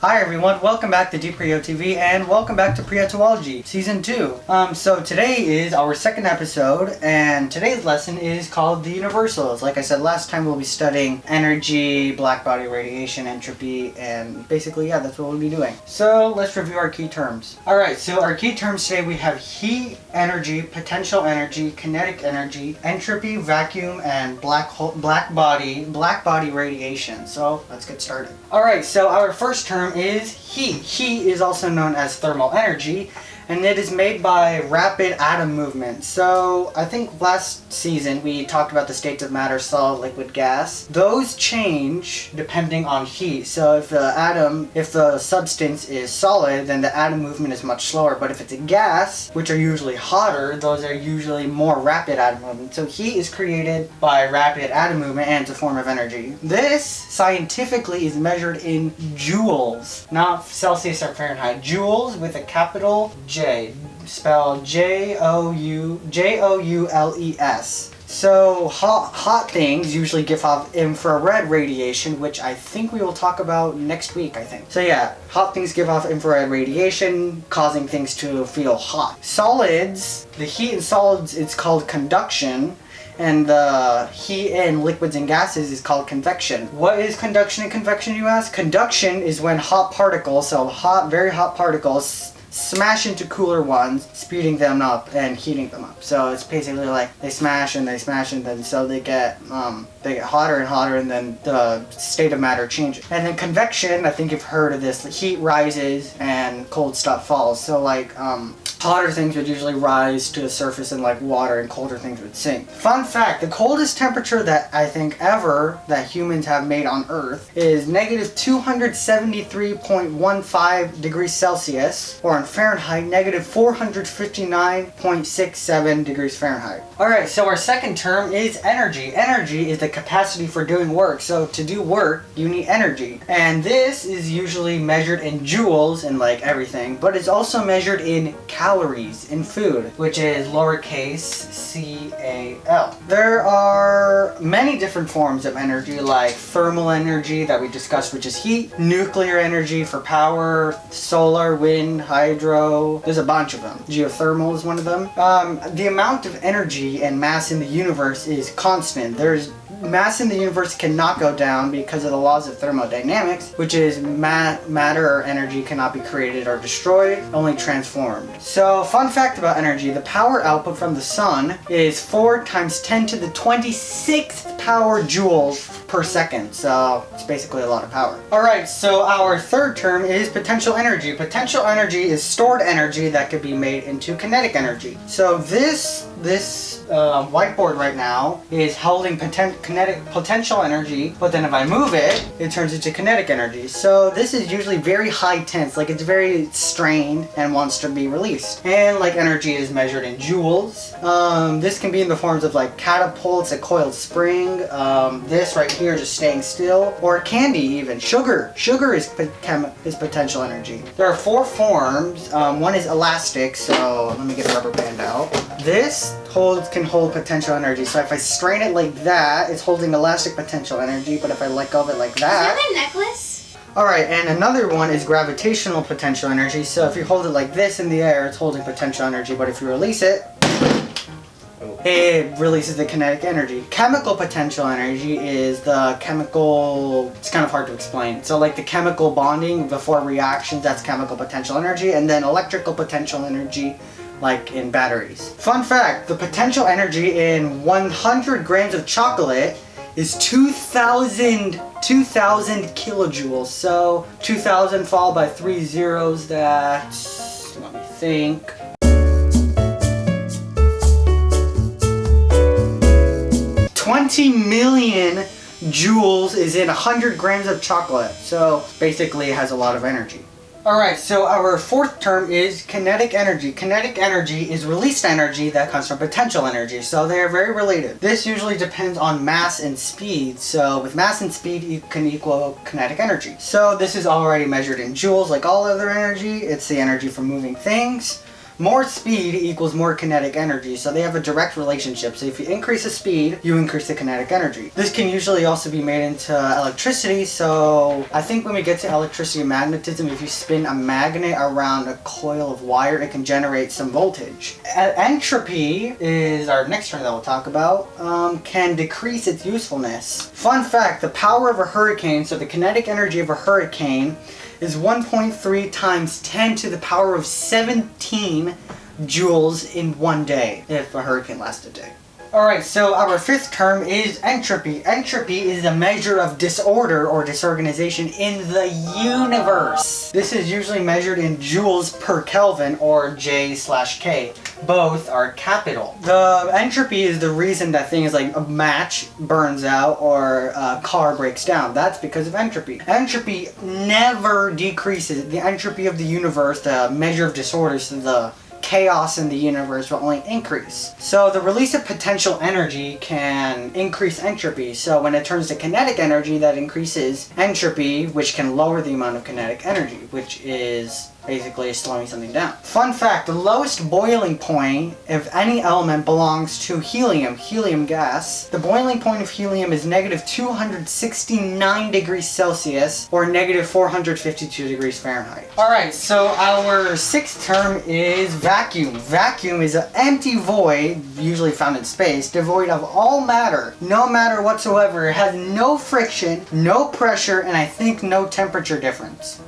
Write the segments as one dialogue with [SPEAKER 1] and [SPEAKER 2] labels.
[SPEAKER 1] Hi everyone, welcome back to Prieto TV and welcome back to Prietology Season 2. So today is our second episode and today's lesson is called the universals. Like I said last time, we'll be studying energy, black body radiation, entropy, and basically that's what we'll be doing. So let's review our key terms. Alright, so our key terms today we have heat, energy, potential energy, kinetic energy, entropy, vacuum, and black body radiation. So let's get started. Alright, so our first term is heat. Heat is also known as thermal energy, and it is made by rapid atom movement. So I think last season we talked about the states of matter, solid, liquid, gas. Those change depending on heat. So if the substance is solid, then the atom movement is much slower. But if it's a gas, which are usually hotter, those are usually more rapid atom movement. So heat is created by rapid atom movement and it's a form of energy. This scientifically is measured in joules, not Celsius or Fahrenheit. Joules with a capital J, spelled Joules. So hot things usually give off infrared radiation, which I think we will talk about next week, I think. So yeah, hot things give off infrared radiation, causing things to feel hot. Solids, the heat in solids is called conduction, and the heat in liquids and gases is called convection. What is conduction and convection, you ask? Conduction is when hot particles, so very hot particles, smash into cooler ones, speeding them up and heating them up. So it's basically like they smash and then so they get hotter and hotter, and then the state of matter changes. And then convection, I think you've heard of this, the heat rises and cold stuff falls. So like hotter things would usually rise to the surface in like water, and colder things would sink. Fun fact, the coldest temperature that I think ever that humans have made on Earth is negative 273.15 degrees Celsius, or in Fahrenheit, negative 459.67 degrees Fahrenheit. Alright, so our second term is energy. Energy is the capacity for doing work. So to do work, you need energy. And this is usually measured in joules and like everything, but it's also measured in calories in food, which is lowercase cal. There are many different forms of energy, like thermal energy that we discussed, which is heat, nuclear energy for power, solar, wind, hydro, there's a bunch of them. Geothermal is one of them. The amount of energy and mass in the universe is constant. Mass in the universe cannot go down because of the laws of thermodynamics, which is matter or energy cannot be created or destroyed, only transformed. So fun fact about energy, the power output from the sun is 4 times 10 to the 26th power joules per second. So it's basically a lot of power. Alright, so our third term is potential energy. Potential energy is stored energy that could be made into kinetic energy. So this whiteboard right now is holding potential energy, but then if I move it, it turns into kinetic energy. So this is usually very high tense, like it's very strained and wants to be released. And like energy is measured in joules. This can be in the forms of like catapults, a coiled spring, this right here just staying still, or candy even. Sugar is potential energy. There are 4 forms. One is elastic, so let me get a rubber band out. This can hold potential energy. So if I strain it like that, it's holding elastic potential energy, but if I let go of it like that...
[SPEAKER 2] Is that a necklace?
[SPEAKER 1] Alright, and another one is gravitational potential energy. So if you hold it like this in the air, it's holding potential energy, but if you release it, it releases the kinetic energy. Chemical potential energy is the chemical... It's kind of hard to explain. So like the chemical bonding before reactions, that's chemical potential energy, and then electrical potential energy, like in batteries. Fun fact, the potential energy in 100 grams of chocolate is 2,000 kilojoules. So 2,000 followed by 3 zeros, that's, let me think, 20 million joules is in 100 grams of chocolate. So basically it has a lot of energy. Alright, so our fourth term is kinetic energy. Kinetic energy is released energy that comes from potential energy, so they are very related. This usually depends on mass and speed, so with mass and speed you can equal kinetic energy. So this is already measured in joules like all other energy. It's the energy for moving things. more speed equals more kinetic energy, so they have a direct relationship. So if you increase the speed, you increase the kinetic energy. This can usually also be made into electricity, so I think when we get to electricity and magnetism, if you spin a magnet around a coil of wire, it can generate some voltage. Entropy is our next term that we'll talk about, can decrease its usefulness. Fun fact, the power of a hurricane, so the kinetic energy of a hurricane, is 1.3 times 10 to the power of 17 joules in one day, if a hurricane lasts a day. Alright, so our fifth term is entropy. Entropy is the measure of disorder or disorganization in the universe. This is usually measured in joules per Kelvin, or J/K. Both are capital. The entropy is the reason that things like a match burns out or a car breaks down. That's because of entropy. Entropy never decreases. The entropy of the universe, the measure of disorder, so the chaos in the universe, will only increase. So the release of potential energy can increase entropy. So when it turns to kinetic energy, that increases entropy, which can lower the amount of kinetic energy, which is basically slowing something down. Fun fact, the lowest boiling point of any element belongs to helium gas. The boiling point of helium is negative 269 degrees Celsius or negative 452 degrees Fahrenheit. Alright, so our sixth term is vacuum. Vacuum is an empty void, usually found in space, devoid of all matter. No matter whatsoever. It has no friction, no pressure, and I think no temperature difference.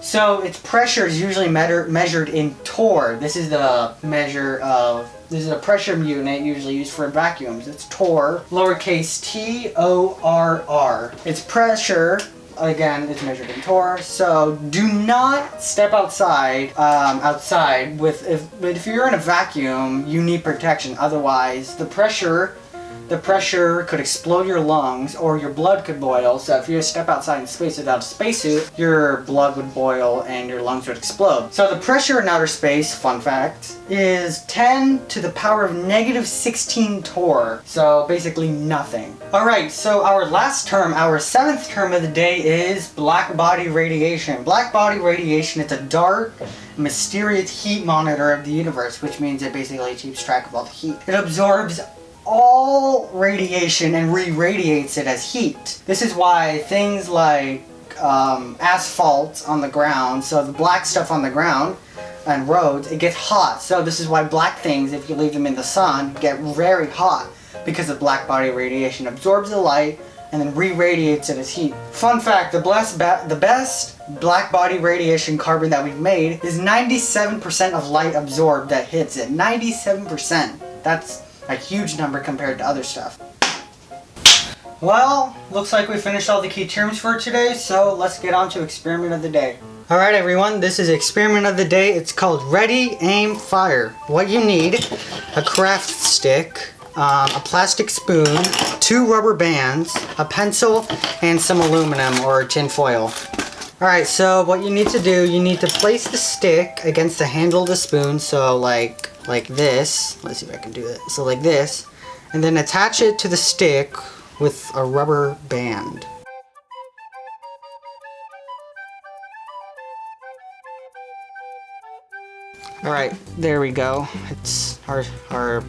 [SPEAKER 1] So its pressure is usually measured in torr. This is the measure of, this is a pressure unit usually used for vacuums. It's torr, lowercase T-O-R-R. Its pressure, again, is measured in torr. So do not step outside. If you're in a vacuum, you need protection. Otherwise, the pressure could explode your lungs, or your blood could boil. So if you step outside in space without a spacesuit, your blood would boil and your lungs would explode. So the pressure in outer space, fun fact, is 10 to the power of negative 16 torr. So basically nothing. Alright, so our last term, our seventh term of the day is black body radiation. Black body radiation is a dark, mysterious heat monitor of the universe, which means it basically keeps track of all the heat. It absorbs all radiation and re-radiates it as heat. This is why things like asphalt on the ground, so the black stuff on the ground and roads, it gets hot. So this is why black things, if you leave them in the sun, get very hot, because of black body radiation. Absorbs the light and then re-radiates it as heat. Fun fact, the best black body radiation carbon that we've made is 97% of light absorbed that hits it. 97%. That's a huge number compared to other stuff. Well, looks like we finished all the key terms for today, so let's get on to experiment of the day. Alright everyone, this is experiment of the day. It's called Ready, Aim, Fire. What you need, a craft stick, a plastic spoon, 2 rubber bands, a pencil, and some aluminum or tin foil. Alright, so what you need to do, you need to place the stick against the handle of the spoon, so like this. Let's see if I can do it. So like this, and then attach it to the stick with a rubber band. Alright, there we go. It's our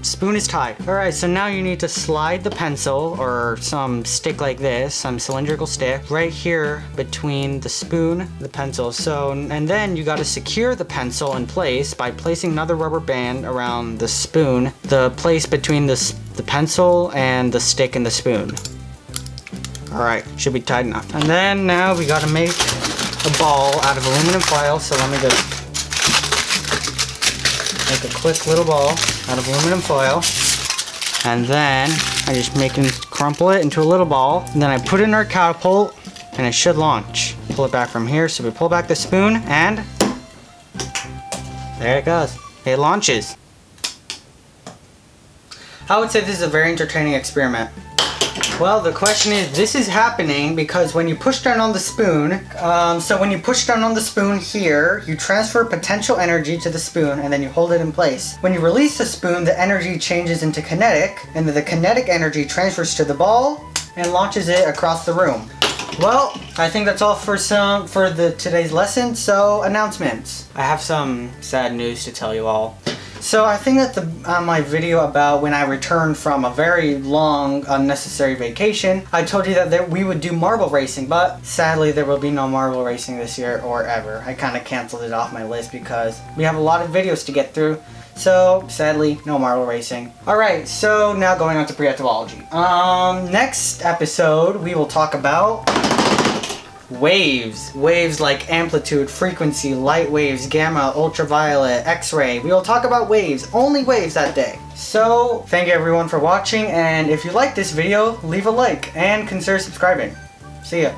[SPEAKER 1] spoon is tied. Alright, so now you need to slide the pencil or some stick like this, some cylindrical stick, right here between the spoon and the pencil. So, and then you gotta secure the pencil in place by placing another rubber band around the spoon, the place between the pencil and the stick and the spoon. Alright, should be tight enough. And then now we gotta make a ball out of aluminum foil, so let me just make a quick little ball out of aluminum foil, and then I just crumple it into a little ball, and then I put it in our catapult, and it should launch. Pull it back from here, so we pull back the spoon, and there it goes. It launches. I would say this is a very entertaining experiment. Well, the question is, this is happening because when you push down on the spoon, so when you push down on the spoon here, you transfer potential energy to the spoon and then you hold it in place. When you release the spoon, the energy changes into kinetic, and then the kinetic energy transfers to the ball and launches it across the room. Well, I think that's all for today's lesson. So announcements. I have some sad news to tell you all. So I think that my video about when I returned from a very long unnecessary vacation, I told you that we would do marble racing, but sadly there will be no marble racing this year or ever. I kind of canceled it off my list because we have a lot of videos to get through. So sadly, no marble racing. Alright, so now going on to Prietology. Next episode we will talk about waves. Waves like amplitude, frequency, light waves, gamma, ultraviolet, X-ray. We will talk about waves, only waves that day. So, thank you everyone for watching, and if you like this video, leave a like and consider subscribing. See ya.